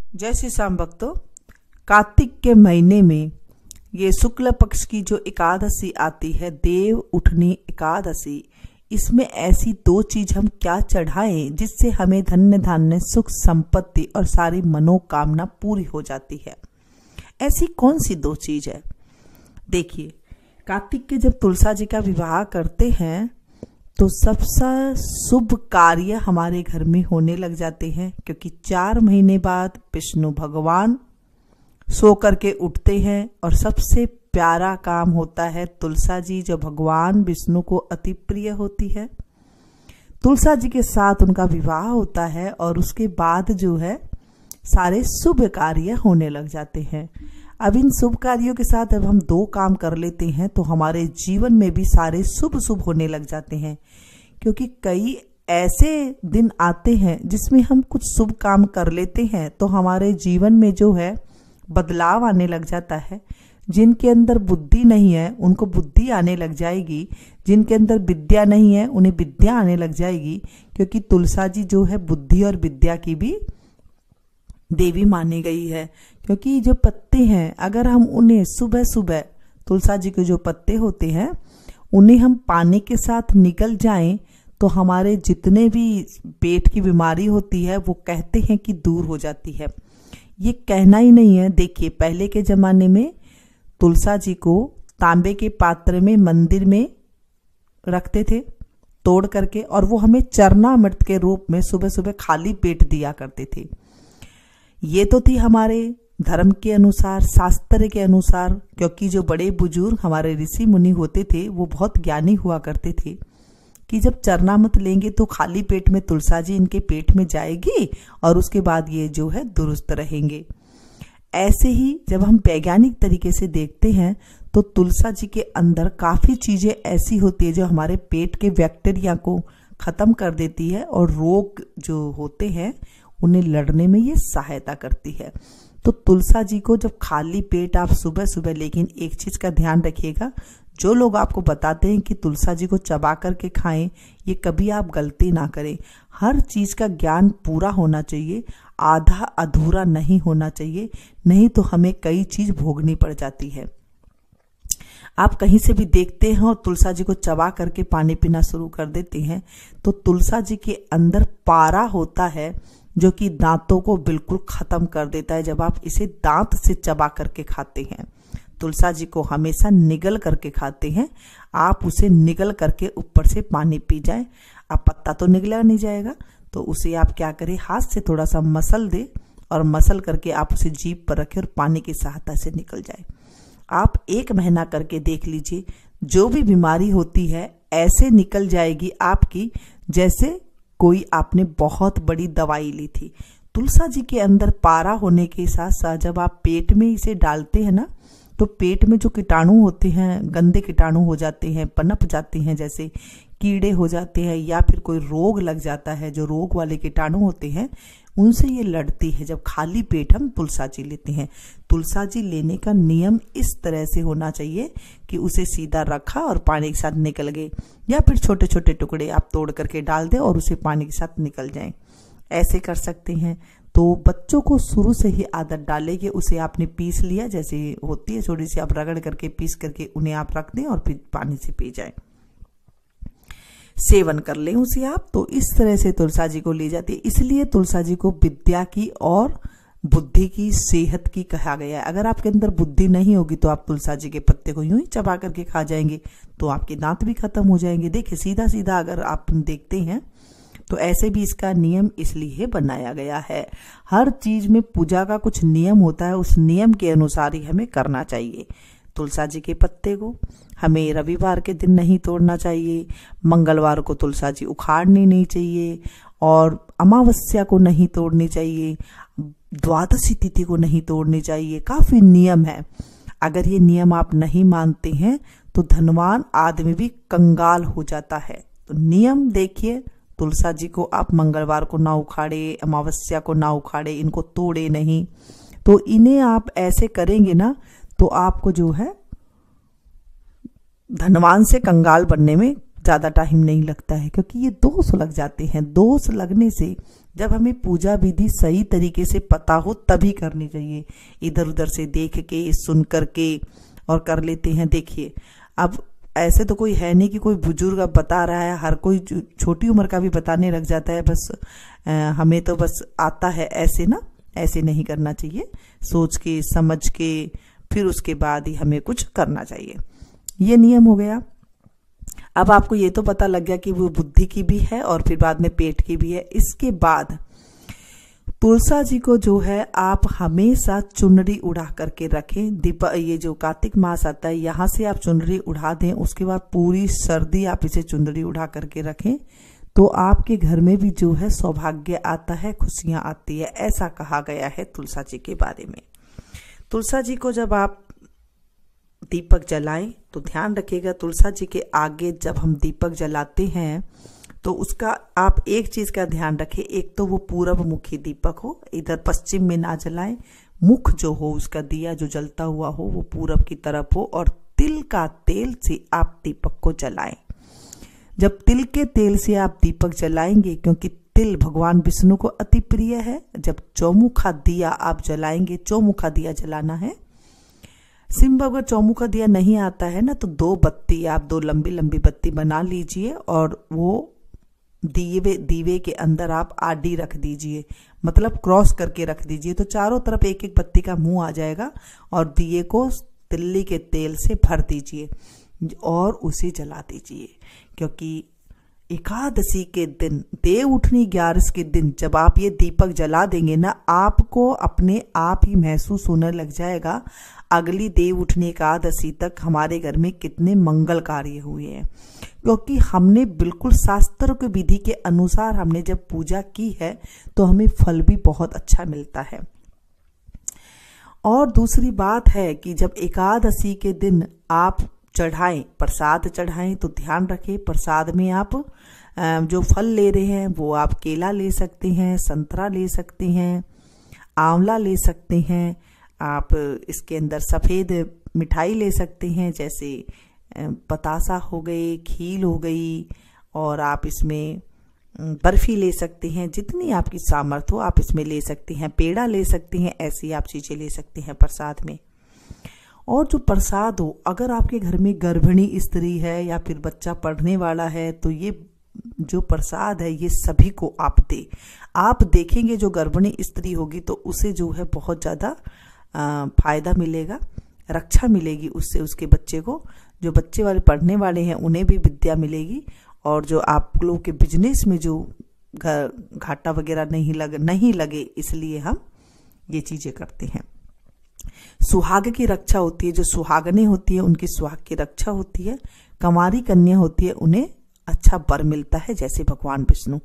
जय श्री श्याम भक्तों। कार्तिक के महीने में ये शुक्ल पक्ष की जो एकादशी आती है, देव उठनी एकादशी, इसमें ऐसी दो चीज हम क्या चढ़ाएं जिससे हमें धन्य धान्य सुख संपत्ति और सारी मनोकामना पूरी हो जाती है। ऐसी कौन सी दो चीज है? देखिए, कार्तिक के जब तुलसा जी का विवाह करते हैं तो सबसे शुभ कार्य हमारे घर में होने लग जाते हैं, क्योंकि 4 महीने बाद विष्णु भगवान सो करके उठते हैं और सबसे प्यारा काम होता है तुलसा जी, जो भगवान विष्णु को अति प्रिय होती है। तुलसा जी के साथ उनका विवाह होता है और उसके बाद जो है सारे शुभ कार्य होने लग जाते हैं। अब इन शुभ कार्यों के साथ अब हम 2 काम कर लेते हैं तो हमारे जीवन में भी सारे शुभ शुभ होने लग जाते हैं, क्योंकि कई ऐसे दिन आते हैं जिसमें हम कुछ शुभ काम कर लेते हैं तो हमारे जीवन में जो है बदलाव आने लग जाता है। जिनके अंदर बुद्धि नहीं है उनको बुद्धि आने लग जाएगी, जिनके अंदर विद्या नहीं है उन्हें विद्या आने लग जाएगी, क्योंकि तुलसा जी जो है बुद्धि और विद्या की भी देवी मानी गई है। क्योंकि जो पत्ते हैं, अगर हम उन्हें सुबह सुबह, तुलसा जी के जो पत्ते होते हैं उन्हें हम पानी के साथ निकल जाएं तो हमारे जितने भी पेट की बीमारी होती है वो कहते हैं कि दूर हो जाती है। ये कहना ही नहीं है। देखिए, पहले के जमाने में तुलसा जी को तांबे के पात्र में मंदिर में रखते थे तोड़ करके, और वो हमें चरणामृत के रूप में सुबह सुबह खाली पेट दिया करते थे। ये तो थी हमारे धर्म के अनुसार, शास्त्र के अनुसार, क्योंकि जो बड़े बुजुर्ग हमारे ऋषि मुनि होते थे वो बहुत ज्ञानी हुआ करते थे कि जब चरणामृत लेंगे तो खाली पेट में तुलसा जी इनके पेट में जाएगी और उसके बाद ये जो है दुरुस्त रहेंगे। ऐसे ही जब हम वैज्ञानिक तरीके से देखते हैं तो तुलसा जी के अंदर काफी चीजें ऐसी होती है जो हमारे पेट के बैक्टीरिया को खत्म कर देती है और रोग जो होते हैं उन्हें लड़ने में ये सहायता करती है। तो तुलसा जी को जब खाली पेट आप सुबह सुबह, लेकिन एक चीज का ध्यान रखिएगा, जो लोग आपको बताते हैं कि तुलसा जी को चबा करके खाएं, ये कभी आप गलती ना करें। हर चीज का ज्ञान पूरा होना चाहिए, आधा अधूरा नहीं होना चाहिए, नहीं तो हमें कई चीज भोगनी पड़ जाती है। आप कहीं से भी देखते हैं और तुलसा जी को चबा करके पानी पीना शुरू कर देते हैं तो तुलसा जी के अंदर पारा होता है जो कि दांतों को बिल्कुल खत्म कर देता है। जब आप इसे दांत से चबा करके खाते हैं, तुलसा जी को हमेशा निगल करके खाते हैं, आप उसे निगल करके ऊपर से पानी पी जाए। अब पत्ता तो निगला नहीं जाएगा तो उसे आप क्या करें, हाथ से थोड़ा सा मसल दे और मसल करके आप उसे जीभ पर रखें और पानी की सहायता से निकल जाए। आप 1 महीना करके देख लीजिए, जो भी बीमारी होती है ऐसे निकल जाएगी आपकी जैसे कोई आपने बहुत बड़ी दवाई ली थी। तुलसा जी के अंदर पारा होने के साथ साथ जब आप पेट में इसे डालते हैं ना तो पेट में जो कीटाणु होते हैं, गंदे कीटाणु हो जाते हैं, पनप जाते हैं, जैसे कीड़े हो जाते हैं या फिर कोई रोग लग जाता है, जो रोग वाले कीटाणु होते हैं उनसे ये लड़ती है जब खाली पेट हम तुलसा जी लेते हैं। तुलसा जी लेने का नियम इस तरह से होना चाहिए कि उसे सीधा रखा और पानी के साथ निकल गए, या फिर छोटे छोटे टुकड़े आप तोड़ करके डाल दें और उसे पानी के साथ निकल जाएं। ऐसे कर सकते हैं। तो बच्चों को शुरू से ही आदत डालें कि उसे आपने पीस लिया, जैसे होती है थोड़ी सी, आप रगड़ करके पीस करके उन्हें आप रख दें और फिर पानी से पी जाएं, सेवन कर लें उसे आप। तो इस तरह से तुलसा जी को ली जाती है। इसलिए तुलसा जी को विद्या की और बुद्धि की, सेहत की कहा गया है। अगर आपके अंदर बुद्धि नहीं होगी तो आप तुलसा जी के पत्ते को यूं ही चबा करके खा जाएंगे तो आपके दांत भी खत्म हो जाएंगे। देखिए, सीधा सीधा अगर आप देखते हैं तो ऐसे भी इसका नियम इसलिए बनाया गया है। हर चीज में पूजा का कुछ नियम होता है, उस नियम के अनुसार ही हमें करना चाहिए। तुलसा जी के पत्ते को हमें रविवार के दिन नहीं तोड़ना चाहिए, मंगलवार को तुलसा जी उखाड़नी नहीं चाहिए, और अमावस्या को नहीं तोड़नी चाहिए, द्वादशी तिथि को नहीं तोड़नी चाहिए। काफी नियम है। अगर ये नियम आप नहीं मानते हैं तो धनवान आदमी भी कंगाल हो जाता है। तो नियम देखिए, तुलसा जी को आप मंगलवार को ना उखाड़े, अमावस्या को ना उखाड़े, इनको तोड़े नहीं। तो इन्हें आप ऐसे करेंगे ना तो आपको जो है धनवान से कंगाल बनने में ज्यादा टाइम नहीं लगता है, क्योंकि ये दोष लग जाते हैं। दोष लगने से जब हमें पूजा विधि सही तरीके से पता हो तभी करनी चाहिए। इधर उधर से देख के सुन करके और कर लेते हैं। देखिए अब ऐसे तो कोई है नहीं कि कोई बुजुर्ग अब बता रहा है, हर कोई छोटी उम्र का भी बताने लग जाता है, बस हमें तो बस आता है ऐसे ना, ऐसे नहीं करना चाहिए। सोच के समझ के फिर उसके बाद ही हमें कुछ करना चाहिए। ये नियम हो गया। अब आपको ये तो पता लग गया कि वो बुद्धि की भी है और फिर बाद में पेट की भी है। इसके बाद तुलसा जी को जो है आप हमेशा चुनरी उड़ा करके रखें। ये जो कार्तिक मास आता है यहाँ से आप चुनरी उड़ा दें, उसके बाद पूरी सर्दी आप इसे चुनरी उड़ा करके रखें, तो आपके घर में भी जो है सौभाग्य आता है, खुशियां आती है। ऐसा कहा गया है तुलसा जी के बारे में। तुलसा जी को जब आप दीपक जलाएं तो ध्यान रखिएगा, तुलसा जी के आगे जब हम दीपक जलाते हैं तो उसका आप एक चीज का ध्यान रखें, एक तो वो पूरब मुखी दीपक हो, इधर पश्चिम में ना जलाएं। मुख जो हो उसका दिया जो जलता हुआ हो वो पूरब की तरफ हो, और तिल का तेल से आप दीपक को जलाएं। जब तिल के तेल से आप दीपक जलाएंगे, क्योंकि तिल भगवान विष्णु को अति प्रिय है, जब चौमुखा दिया आप जलाएंगे, चौमुखा दिया जलाना है। सिंपल अगर चौमुखा दिया नहीं आता है ना, तो दो बत्ती आप, दो लंबी लंबी बत्ती बना लीजिए और वो दीवे के अंदर आप आडी रख दीजिए, मतलब क्रॉस करके रख दीजिए, तो चारों तरफ एक एक बत्ती का मुंह आ जाएगा। और दिए को तिल्ली के तेल से भर दीजिए और उसे जला दीजिए। क्योंकि एकादशी के दिन, देव उठनी 11 के दिन जब आप ये दीपक जला देंगे ना, आपको अपने आप ही महसूस होने लग जाएगा अगली देव उठनी एकादशी तक हमारे घर में कितने मंगल कार्य हुए हैं। क्योंकि हमने बिल्कुल शास्त्र के विधि के अनुसार हमने जब पूजा की है तो हमें फल भी बहुत अच्छा मिलता है। और दूसरी बात है कि जब एकादशी के दिन आप चढ़ाएं, प्रसाद चढ़ाएं, तो ध्यान रखें प्रसाद में आप जो फल ले रहे हैं वो आप केला ले सकते हैं, संतरा ले सकते हैं, आंवला ले सकते हैं, आप इसके अंदर सफ़ेद मिठाई ले सकते हैं, जैसे बतासा हो गई, खील हो गई, और आप इसमें बर्फी ले सकते हैं। जितनी आपकी सामर्थ्य हो आप इसमें ले सकते हैं, पेड़ा ले सकते हैं, ऐसी आप चीज़ें ले सकते हैं प्रसाद में। और जो प्रसाद हो, अगर आपके घर में गर्भिणी स्त्री है या फिर बच्चा पढ़ने वाला है, तो ये जो प्रसाद है ये सभी को आप दे। आप देखेंगे जो गर्भिणी स्त्री होगी तो उसे जो है बहुत ज़्यादा फायदा मिलेगा, रक्षा मिलेगी उससे, उसके बच्चे को। जो बच्चे वाले पढ़ने वाले हैं उन्हें भी विद्या मिलेगी, और जो आप लोगों के बिजनेस में जो घाटा वगैरह नहीं लगे, इसलिए हम ये चीज़ें करते हैं। सुहाग की रक्षा होती है, जो सुहागने होती है उनकी सुहाग की रक्षा होती है। कंवारी कन्या होती है, उन्हें अच्छा वर मिलता है जैसे भगवान विष्णु।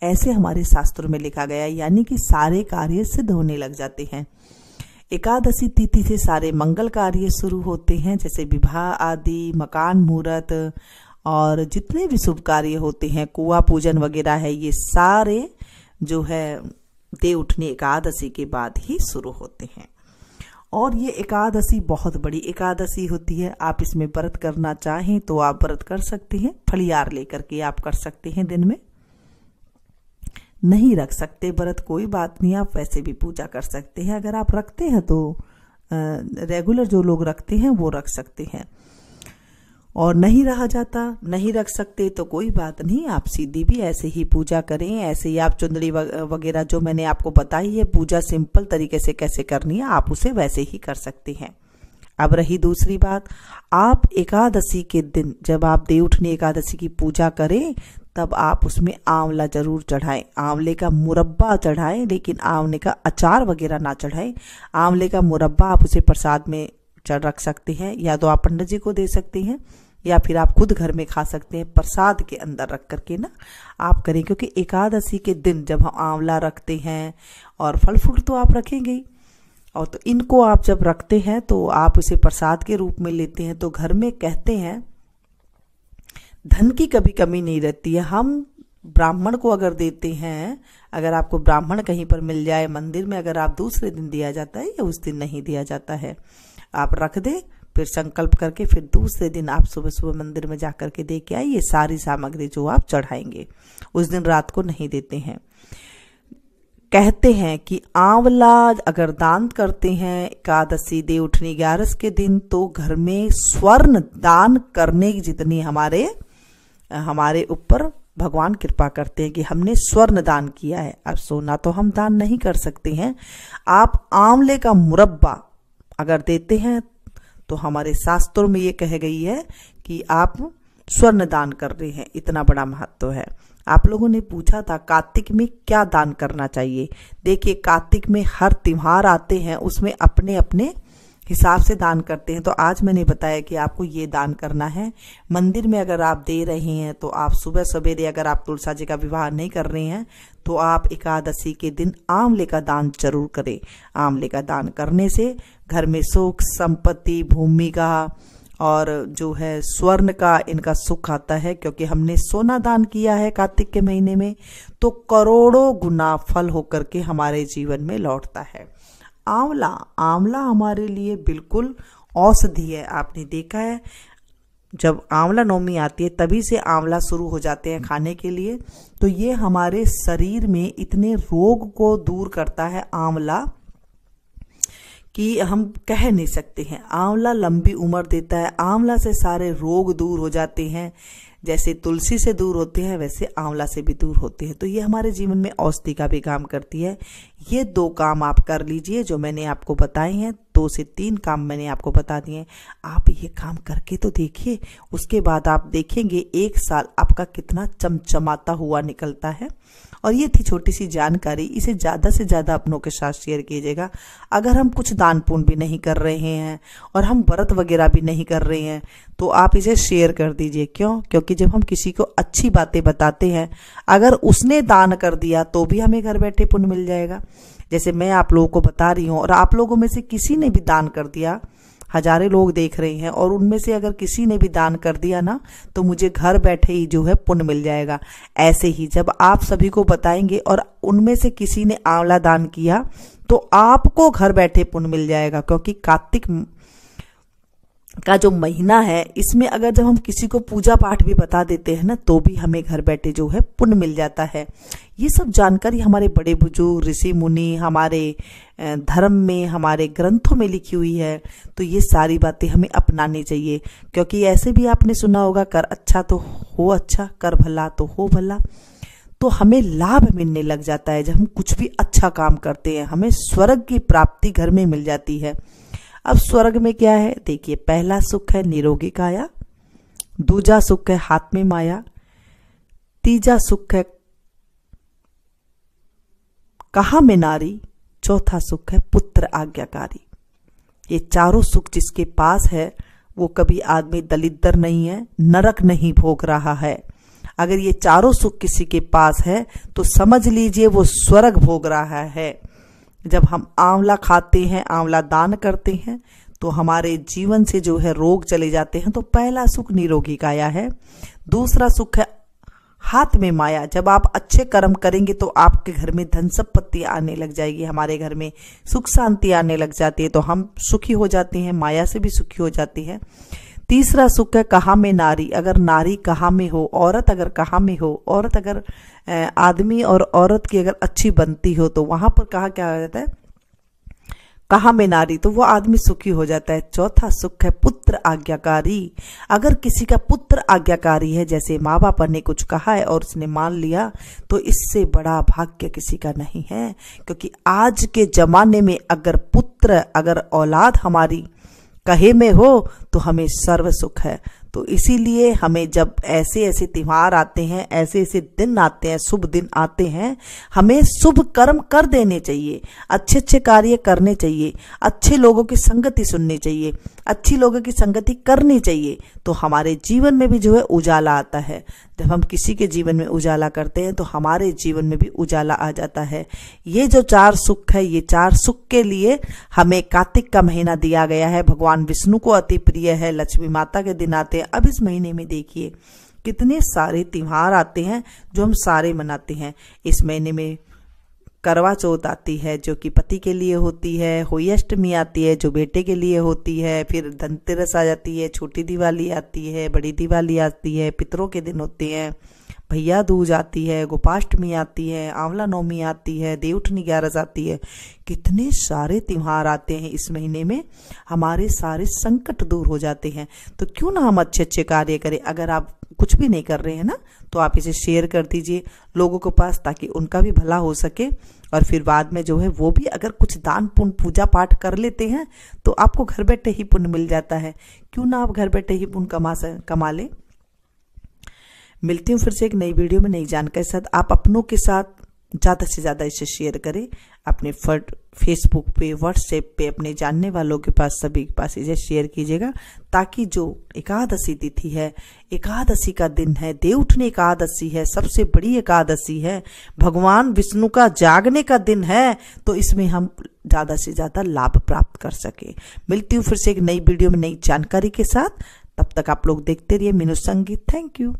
ऐसे हमारे शास्त्रों में लिखा गया है, यानी कि सारे कार्य सिद्ध होने लग जाते हैं। एकादशी तिथि से सारे मंगल कार्य शुरू होते हैं, जैसे विवाह आदि, मकान मुहूर्त, और जितने भी शुभ कार्य होते हैं, कुआं पूजन वगैरह है, ये सारे जो है देव उठनी एकादशी के बाद ही शुरू होते हैं। और ये एकादशी बहुत बड़ी एकादशी होती है। आप इसमें व्रत करना चाहें तो आप व्रत कर सकते हैं, फलियार लेकर के आप कर सकते हैं। दिन में नहीं रख सकते व्रत, कोई बात नहीं, आप वैसे भी पूजा कर सकते हैं। अगर आप रखते हैं तो रेगुलर जो लोग रखते हैं वो रख सकते हैं, और नहीं रहा जाता, नहीं रख सकते तो कोई बात नहीं, आप सीधी भी ऐसे ही पूजा करें। ऐसे ही आप चुंदड़ी वगैरह जो मैंने आपको बताई है पूजा सिंपल तरीके से कैसे करनी है, आप उसे वैसे ही कर सकते हैं। अब रही दूसरी बात, आप एकादशी के दिन जब आप देव उठनी एकादशी की पूजा करें तब आप उसमें आंवला जरूर चढ़ाएं, आंवले का मुरब्बा चढ़ाएं, लेकिन आंवले का अचार वगैरह ना चढ़ाएं। आंवले का मुरब्बा आप उसे प्रसाद में रख सकते हैं, या तो आप पंडित जी को दे सकते हैं या फिर आप खुद घर में खा सकते हैं। प्रसाद के अंदर रख करके ना आप करें, क्योंकि एकादशी के दिन जब हम आंवला रखते हैं और फल फूल तो आप रखेंगे ही, और तो इनको आप जब रखते हैं तो आप इसे प्रसाद के रूप में लेते हैं, तो घर में कहते हैं धन की कभी कमी नहीं रहती है। हम ब्राह्मण को अगर देते हैं, अगर आपको ब्राह्मण कहीं पर मिल जाए मंदिर में, अगर आप दूसरे दिन दिया जाता है या उस दिन नहीं दिया जाता है, आप रख दें, फिर संकल्प करके फिर दूसरे दिन आप सुबह सुबह मंदिर में जाकर के दे के आए। ये सारी सामग्री जो आप चढ़ाएंगे उस दिन रात को नहीं देते हैं। कहते हैं कि आंवला अगर दान करते हैं एकादशी देव उठनी 11 के दिन, तो घर में स्वर्ण दान करने की जितनी हमारे ऊपर भगवान कृपा करते हैं कि हमने स्वर्ण दान किया है। अब सोना तो हम दान नहीं कर सकते हैं, आप आंवले का मुरब्बा अगर देते हैं तो हमारे शास्त्रों में ये कह गई है कि आप स्वर्ण दान कर रहे हैं। इतना बड़ा महत्व है। आप लोगों ने पूछा था कार्तिक में क्या दान करना चाहिए। देखिए, कार्तिक में हर त्योहार आते हैं, उसमें अपने अपने हिसाब से दान करते हैं। तो आज मैंने बताया कि आपको ये दान करना है। मंदिर में अगर आप दे रहे हैं तो आप सुबह सवेरे, अगर आप तुलसा जी का विवाह नहीं कर रहे हैं तो आप एकादशी के दिन आंवले का दान जरूर करें। आंवले का दान करने से घर में सुख, संपत्ति, भूमि का और जो है स्वर्ण का, इनका सुख आता है। क्योंकि हमने सोना दान किया है कार्तिक के महीने में, तो करोड़ों गुना फल होकर के हमारे जीवन में लौटता है। आंवला हमारे लिए बिल्कुल औषधि है। आपने देखा है जब आंवला नवमी आती है तभी से आंवला शुरू हो जाते हैं खाने के लिए। तो ये हमारे शरीर में इतने रोग को दूर करता है आंवला कि हम कह नहीं सकते हैं। आंवला लंबी उम्र देता है। आंवला से सारे रोग दूर हो जाते हैं। जैसे तुलसी से दूर होते हैं वैसे आंवला से भी दूर होते हैं। तो ये हमारे जीवन में औषधि का भी काम करती है। ये 2 काम आप कर लीजिए जो मैंने आपको बताए हैं। 2 से 3 काम मैंने आपको बता दिए। आप ये काम करके तो देखिए, उसके बाद आप देखेंगे 1 साल आपका कितना चमचमाता हुआ निकलता है। और ये थी छोटी सी जानकारी। इसे ज़्यादा से ज़्यादा अपनों के साथ शेयर कीजिएगा। अगर हम कुछ दान पुण्य भी नहीं कर रहे हैं और हम व्रत वगैरह भी नहीं कर रहे हैं तो आप इसे शेयर कर दीजिए। क्यों? क्योंकि जब हम किसी को अच्छी बातें बताते हैं, अगर उसने दान कर दिया तो भी हमें घर बैठे पुण्य मिल जाएगा। जैसे मैं आप लोगों को बता रही हूँ और आप लोगों में से किसी ने भी दान कर दिया, हजारों लोग देख रहे हैं और उनमें से अगर किसी ने भी दान कर दिया ना, तो मुझे घर बैठे ही जो है पुण्य मिल जाएगा। ऐसे ही जब आप सभी को बताएंगे और उनमें से किसी ने आंवला दान किया तो आपको घर बैठे पुण्य मिल जाएगा। क्योंकि कार्तिक का जो महीना है, इसमें अगर जब हम किसी को पूजा पाठ भी बता देते हैं ना, तो भी हमें घर बैठे जो है पुण्य मिल जाता है। ये सब जानकारी हमारे बड़े बुजुर्ग, ऋषि मुनि, हमारे धर्म में, हमारे ग्रंथों में लिखी हुई है। तो ये सारी बातें हमें अपनानी चाहिए। क्योंकि ऐसे भी आपने सुना होगा, कर अच्छा तो हो अच्छा, कर भला तो हो भला। तो हमें लाभ मिलने लग जाता है जब हम कुछ भी अच्छा काम करते हैं। हमें स्वर्ग की प्राप्ति घर में मिल जाती है। अब स्वर्ग में क्या है देखिए, पहला सुख है निरोगी काया, दूजा सुख है हाथ में माया, तीजा सुख है कहा में नारी, चौथा सुख है पुत्र आज्ञाकारी। ये चारों सुख जिसके पास है वो कभी आदमी दलिद्र नहीं है, नरक नहीं भोग रहा है। अगर ये चारों सुख किसी के पास है तो समझ लीजिए वो स्वर्ग भोग रहा है। जब हम आंवला खाते हैं, आंवला दान करते हैं, तो हमारे जीवन से जो है रोग चले जाते हैं। तो पहला सुख निरोगी काया है। दूसरा सुख है हाथ में माया। जब आप अच्छे कर्म करेंगे तो आपके घर में धन संपत्ति आने लग जाएगी, हमारे घर में सुख शांति आने लग जाती है, तो हम सुखी हो जाते हैं, माया से भी सुखी हो जाती है। तीसरा सुख है कहा में नारी। अगर नारी कहा में हो, औरत अगर कहा में हो, औरत अगर आदमी और औरत की अगर अच्छी बनती हो, तो वहां पर कहा क्या हो जाता है, कहा में नारी, तो वो आदमी सुखी हो जाता है। चौथा सुख है पुत्र आज्ञाकारी। अगर किसी का पुत्र आज्ञाकारी है, जैसे माँ बाप ने कुछ कहा है और उसने मान लिया, तो इससे बड़ा भाग्य किसी का नहीं है। क्योंकि आज के जमाने में अगर पुत्र, अगर औलाद हमारी कहे में हो तो हमें सर्व सुख है। तो इसीलिए हमें जब ऐसे ऐसे त्योहार आते हैं, ऐसे ऐसे दिन आते हैं, शुभ दिन आते हैं, हमें शुभ कर्म कर देने चाहिए, अच्छे अच्छे कार्य करने चाहिए, अच्छे लोगों की संगति सुननी चाहिए, अच्छी लोगों की संगति करनी चाहिए। तो हमारे जीवन में भी जो है उजाला आता है। जब हम किसी के जीवन में उजाला करते हैं तो हमारे जीवन में भी उजाला आ जाता है। ये जो 4 सुख है, ये 4 सुख के लिए हमें कार्तिक का महीना दिया गया है। भगवान विष्णु को अति प्रिय है, लक्ष्मी माता के दिन आते हैं। अब इस महीने में देखिए कितने सारे त्योहार आते हैं जो हम सारे मनाते हैं। इस महीने में करवा चौथ आती है जो कि पति के लिए होती है, होली अष्टमी आती है जो बेटे के लिए होती है, फिर धनतेरस आ जाती है, छोटी दिवाली आती है, बड़ी दिवाली आती है, पितरों के दिन होते हैं, भैया दूज आती है, गोपाष्टमी आती है, आंवला नवमी आती है, देवउठनी 11 आती है। कितने सारे त्योहार आते हैं इस महीने में, हमारे सारे संकट दूर हो जाते हैं। तो क्यों ना हम अच्छे अच्छे कार्य करें। अगर आप कुछ भी नहीं कर रहे हैं ना, तो आप इसे शेयर कर दीजिए लोगों के पास, ताकि उनका भी भला हो सके। और फिर बाद में जो है वो भी अगर कुछ दान पुण्य पूजा पाठ कर लेते हैं तो आपको घर बैठे ही पुण्य मिल जाता है। क्यों ना आप घर बैठे ही पुण्य कमा लें। मिलती हूँ फिर से एक नई वीडियो में नई जानकारी के साथ। आप अपनों के साथ ज़्यादा से ज़्यादा इसे शेयर करें, अपने फेसबुक पे, व्हाट्सएप पे, अपने जानने वालों के पास, सभी के पास इसे शेयर कीजिएगा, ताकि जो एकादशी तिथि है, एकादशी का दिन है, देवउठनी एकादशी है, सबसे बड़ी एकादशी है, भगवान विष्णु का जागने का दिन है, तो इसमें हम ज़्यादा से ज़्यादा लाभ प्राप्त कर सके। मिलती हूँ फिर से एक नई वीडियो में नई जानकारी के साथ। तब तक आप लोग देखते रहिए मीनू संगीत। Thank you.